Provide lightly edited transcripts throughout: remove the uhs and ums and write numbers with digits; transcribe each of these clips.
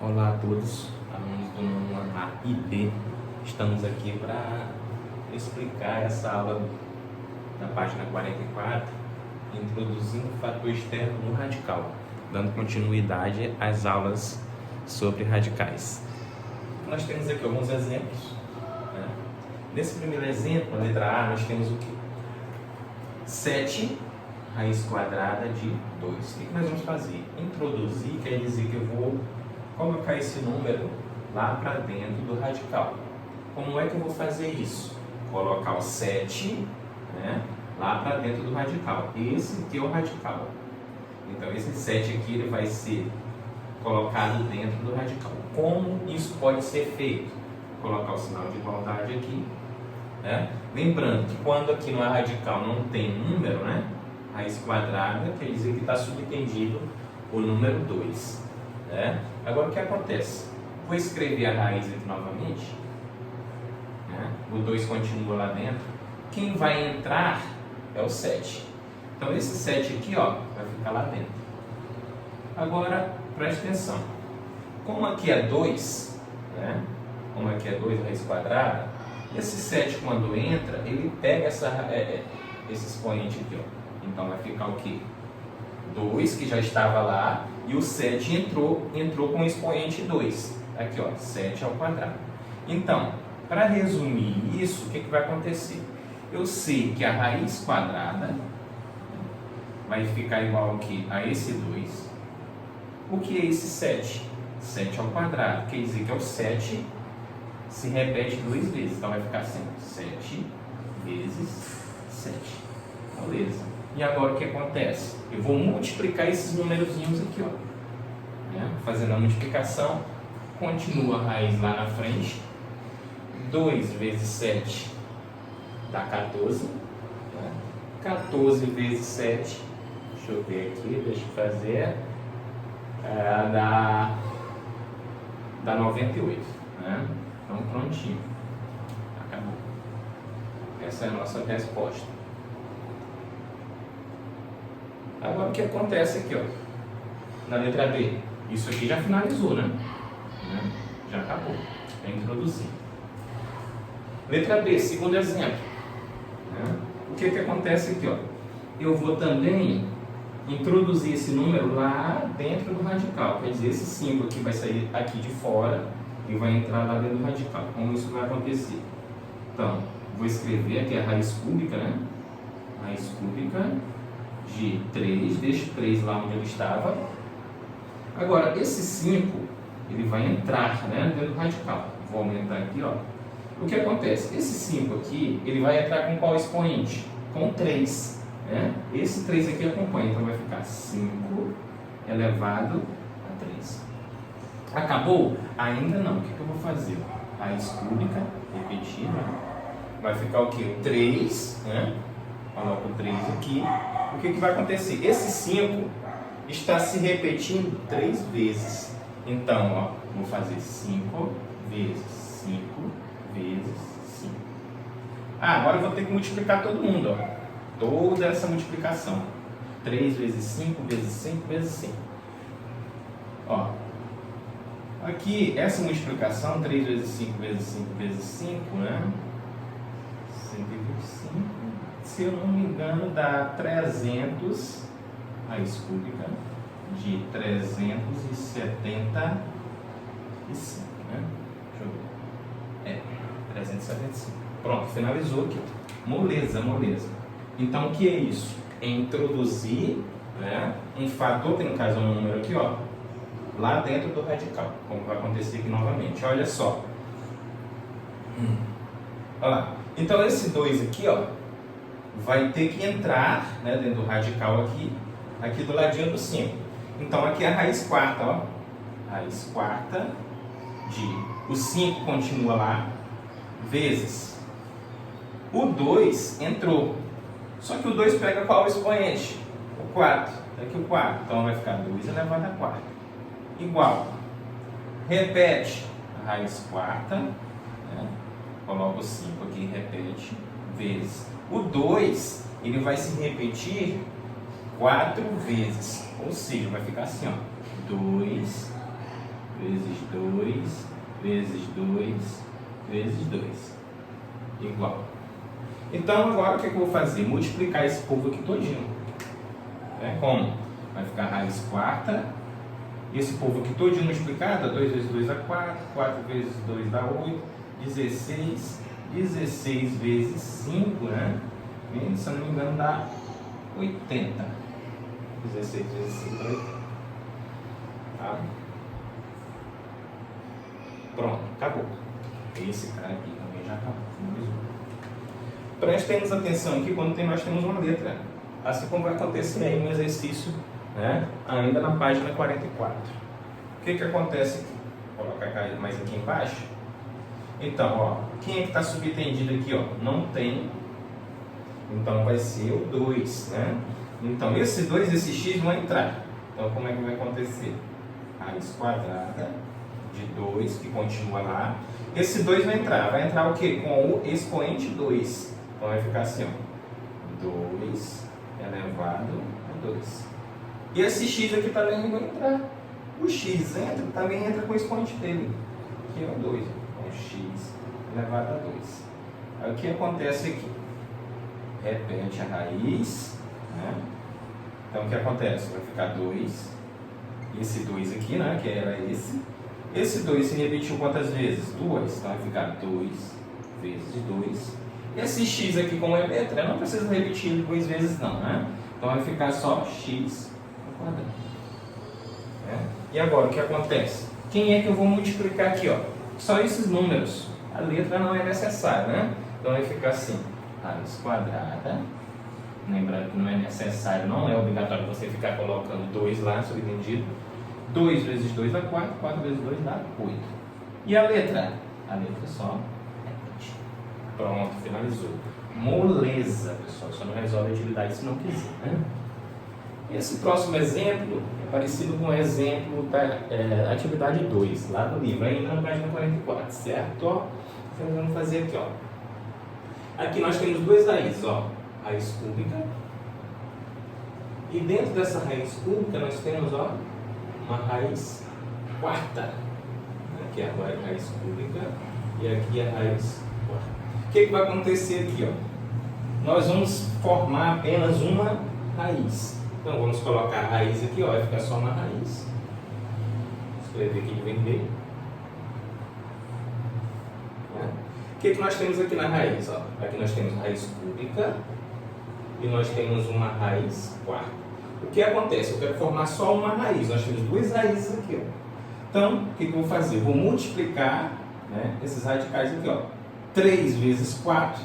Olá a todos, alunos do nono ano A e B. Estamos aqui para explicar essa aula na página 44, introduzindo o fator externo no radical, dando continuidade às aulas sobre radicais. Nós temos aqui alguns exemplos, né? Nesse primeiro exemplo, a letra A, nós temos o quê? 7 raiz quadrada de 2. O que nós vamos fazer? Introduzir quer dizer que eu vou colocar esse número lá para dentro do radical. Como é que eu vou fazer isso? Colocar o 7, né, lá para dentro do radical. Esse aqui é o radical. Então esse 7 aqui ele vai ser colocado dentro do radical. Como isso pode ser feito? Colocar o sinal de igualdade aqui, né? Lembrando que quando aqui no radical não tem número, né, raiz quadrada, quer dizer que está subentendido o número 2. Né? Agora o que acontece? Vou escrever a raiz aqui novamente, né? O 2 continua lá dentro. Quem vai entrar é o 7. Então esse 7 aqui, ó, vai ficar lá dentro. Agora preste atenção. Como aqui é 2, né? Como aqui é 2 raiz quadrada, esse 7 quando entra, ele pega esse expoente aqui, ó. Então vai ficar o quê? 2, que já estava lá, e o 7 entrou com o expoente 2. Aqui, ó, 7 ao quadrado. Então, para resumir isso, o que vai acontecer? Eu sei que a raiz quadrada vai ficar igual ao quê? A esse 2. O que é esse 7? 7 ao quadrado. Quer dizer que é o 7 se repete 2 vezes. Então vai ficar assim, 7 vezes 7. Beleza. E agora o que acontece? Eu vou multiplicar esses numerozinhos aqui, ó. Né? Fazendo a multiplicação, continua a raiz lá na frente. 2 vezes 7 dá 14. Né? 14 vezes 7, deixa eu ver aqui, deixa eu fazer. Dá 98. Né? Então prontinho. Acabou. Essa é a nossa resposta. Agora o que acontece aqui, ó, na letra B? Isso aqui já finalizou, né? Já acabou. É introduzir. Letra B, segundo exemplo. Né? O que acontece aqui, ó? Eu vou também introduzir esse número lá dentro do radical. Quer dizer, esse símbolo aqui vai sair aqui de fora e vai entrar lá dentro do radical. Como isso vai acontecer? Então, vou escrever aqui a raiz cúbica, né? Raiz cúbica de 3, deixo 3 lá onde ele estava. Agora, esse 5, ele vai entrar, né, dentro do radical. Vou aumentar aqui, ó. O que acontece? Esse 5 aqui, ele vai entrar com qual expoente? Com 3. Né? Esse 3 aqui acompanha, então vai ficar 5 elevado a 3. Acabou? Ainda não. O que eu vou fazer? Raiz cúbica, repetir, né? Vai ficar o quê? O 3, né? Coloco o 3 aqui. O que vai acontecer? Esse 5 está se repetindo 3 vezes. Então, ó, vou fazer 5 vezes 5 vezes 5. Agora eu vou ter que multiplicar todo mundo, ó. Toda essa multiplicação. 3 vezes 5 vezes 5 vezes 5. Ó. Aqui, essa multiplicação, 3 vezes 5 vezes 5 vezes 5, né? 125. Se eu não me engano, dá 300, raiz cúbica de 375, né? Deixa eu ver. 375. Pronto, finalizou aqui. Moleza. Então, o que é isso? É introduzir, né, um fator, que no caso é um número aqui, ó, lá dentro do radical, como vai acontecer aqui novamente. Olha só. Olha lá. Então, esse 2 aqui, ó, vai ter que entrar, né, dentro do radical aqui do ladinho do 5. Então aqui é a raiz quarta, ó. Raiz quarta de... O 5 continua lá, vezes. O 2 entrou. Só que o 2 pega qual expoente? O 4. Aqui o 4. Então vai ficar 2 elevado a 4. Igual. Repete a raiz quarta, né? Coloca o 5 aqui, repete, vezes. O 2, ele vai se repetir 4 vezes, ou seja, vai ficar assim, ó, 2 vezes 2, vezes 2, vezes 2. Igual. Então, agora o que eu vou fazer? Multiplicar esse povo aqui todinho. Como? Vai ficar raiz quarta. E esse povo aqui todinho multiplicado, 2 vezes 2 dá 4, 4 vezes 2 dá 8, 16, 16 vezes 5, né? E, se eu não me engano, dá 80. 16 vezes 5 dá 80. Tá? Pronto, acabou. Esse cara aqui também já acabou. Prestemos atenção aqui quando nós temos uma letra. Assim como vai acontecer aí no exercício, né? Ainda na página 44. O que acontece aqui? Vou colocar mais aqui embaixo. Então, ó, quem é que está subtendido aqui? Ó? Não tem. Então vai ser o 2, né? Então esse 2, esse x vão entrar. Então como é que vai acontecer? Raiz quadrada de 2, que continua lá. Esse 2 vai entrar o quê? Com o expoente 2. Então vai ficar assim, ó. 2 elevado a 2. E esse x aqui também vai entrar. O x entra, também entra com o expoente dele, que é o 2. Então x elevado a 2. Aí o que acontece aqui? Repete a raiz, né? Então o que acontece? Vai ficar 2. Esse 2 aqui, né? Que era esse. Esse 2 se repetiu quantas vezes? 2. Então vai ficar 2 vezes 2. Esse x aqui, como é letra, não precisa repetir 2 vezes não, né? Então vai ficar só x ao quadrado. E agora, o que acontece? Quem é que eu vou multiplicar aqui, ó? Só esses números. A letra não é necessária, né? Então vai ficar assim, raiz quadrada. Lembrando que não é necessário, não é obrigatório você ficar colocando 2 lá, subentendido. 2 vezes 2 dá 4, 4 vezes 2 dá 8. E a letra? A letra só repete. Pronto, finalizou. Moleza, pessoal. Só não resolve a atividade se não quiser, né? Esse próximo exemplo é parecido com o exemplo da atividade 2, lá do livro, ainda na página 44, certo? Ó, vamos fazer aqui, ó. Aqui nós temos duas raízes, ó. Raiz cúbica. E dentro dessa raiz cúbica nós temos, ó, uma raiz quarta. Aqui é a raiz cúbica e aqui a raiz quarta. O que vai acontecer aqui, ó? Nós vamos formar apenas uma raiz. Então vamos colocar a raiz aqui, ó, vai ficar só uma raiz. Vou escrever aqui de vermelho. O que nós temos aqui na raiz? Ó? Aqui nós temos raiz cúbica e nós temos uma raiz quarta. O que acontece? Eu quero formar só uma raiz. Nós temos duas raízes aqui, ó. Então, o que eu vou fazer? Eu vou multiplicar, né, esses radicais aqui, ó. 3 vezes 4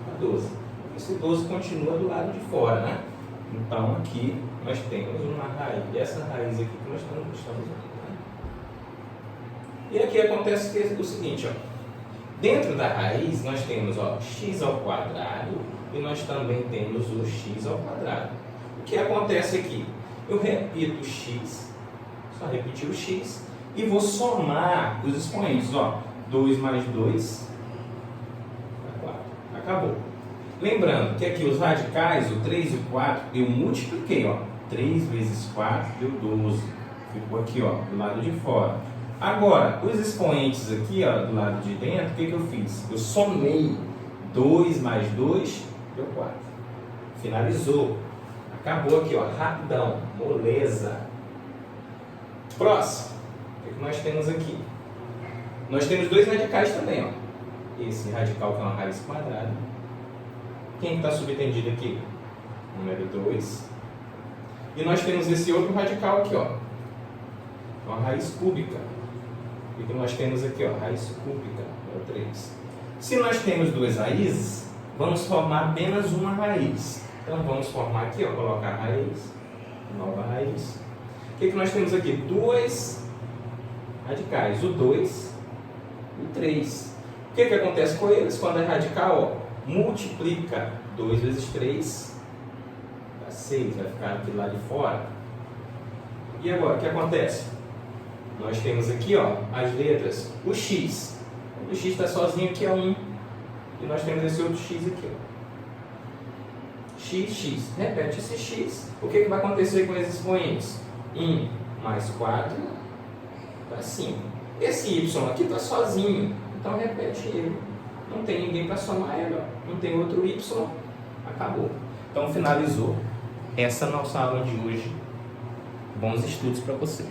dá 12. Esse 12 continua do lado de fora, né? Então, aqui nós temos uma raiz. E essa raiz aqui que nós estamos usando. E aqui acontece o seguinte, ó. Dentro da raiz nós temos, ó, x ao quadrado e nós também temos o x ao quadrado. O que acontece aqui? Eu repito o x, só repetir o x, e vou somar os expoentes, ó. 2 mais 2 dá 4. Acabou. Lembrando que aqui os radicais, o 3 e o 4, eu multipliquei, ó. 3 vezes 4 deu 12. Ficou aqui, ó, do lado de fora. Agora, os expoentes aqui, ó, do lado de dentro, o que eu fiz? Eu somei 2 mais 2 deu 4. Finalizou. Acabou aqui, ó, rapidão, moleza. Próximo. O que nós temos aqui? Nós temos dois radicais também, ó. Esse radical que é uma raiz quadrada. Quem está subtendido aqui? Número 2. E nós temos esse outro radical aqui, ó. Uma raiz cúbica. O que nós temos aqui, ó? Raiz cúbica, é o 3. Se nós temos duas raízes, vamos formar apenas uma raiz. Então vamos formar aqui, ó, colocar a raiz, nova raiz. O que nós temos aqui? Duas radicais, o 2 e o 3. O que acontece com eles? Quando é radical, ó, multiplica 2 vezes 3 dá 6, vai ficar aqui lá de fora. E agora, o que acontece? Nós temos aqui, ó, as letras, o x. O x está sozinho aqui, é 1. E nós temos esse outro x aqui, ó. X. Repete esse x. O que vai acontecer com esses expoentes? 1 mais 4 para 5. Esse y aqui está sozinho, então repete ele. Não tem ninguém para somar ele, ó. Não tem outro y, acabou. Então finalizou essa nossa aula de hoje. Bons estudos para você.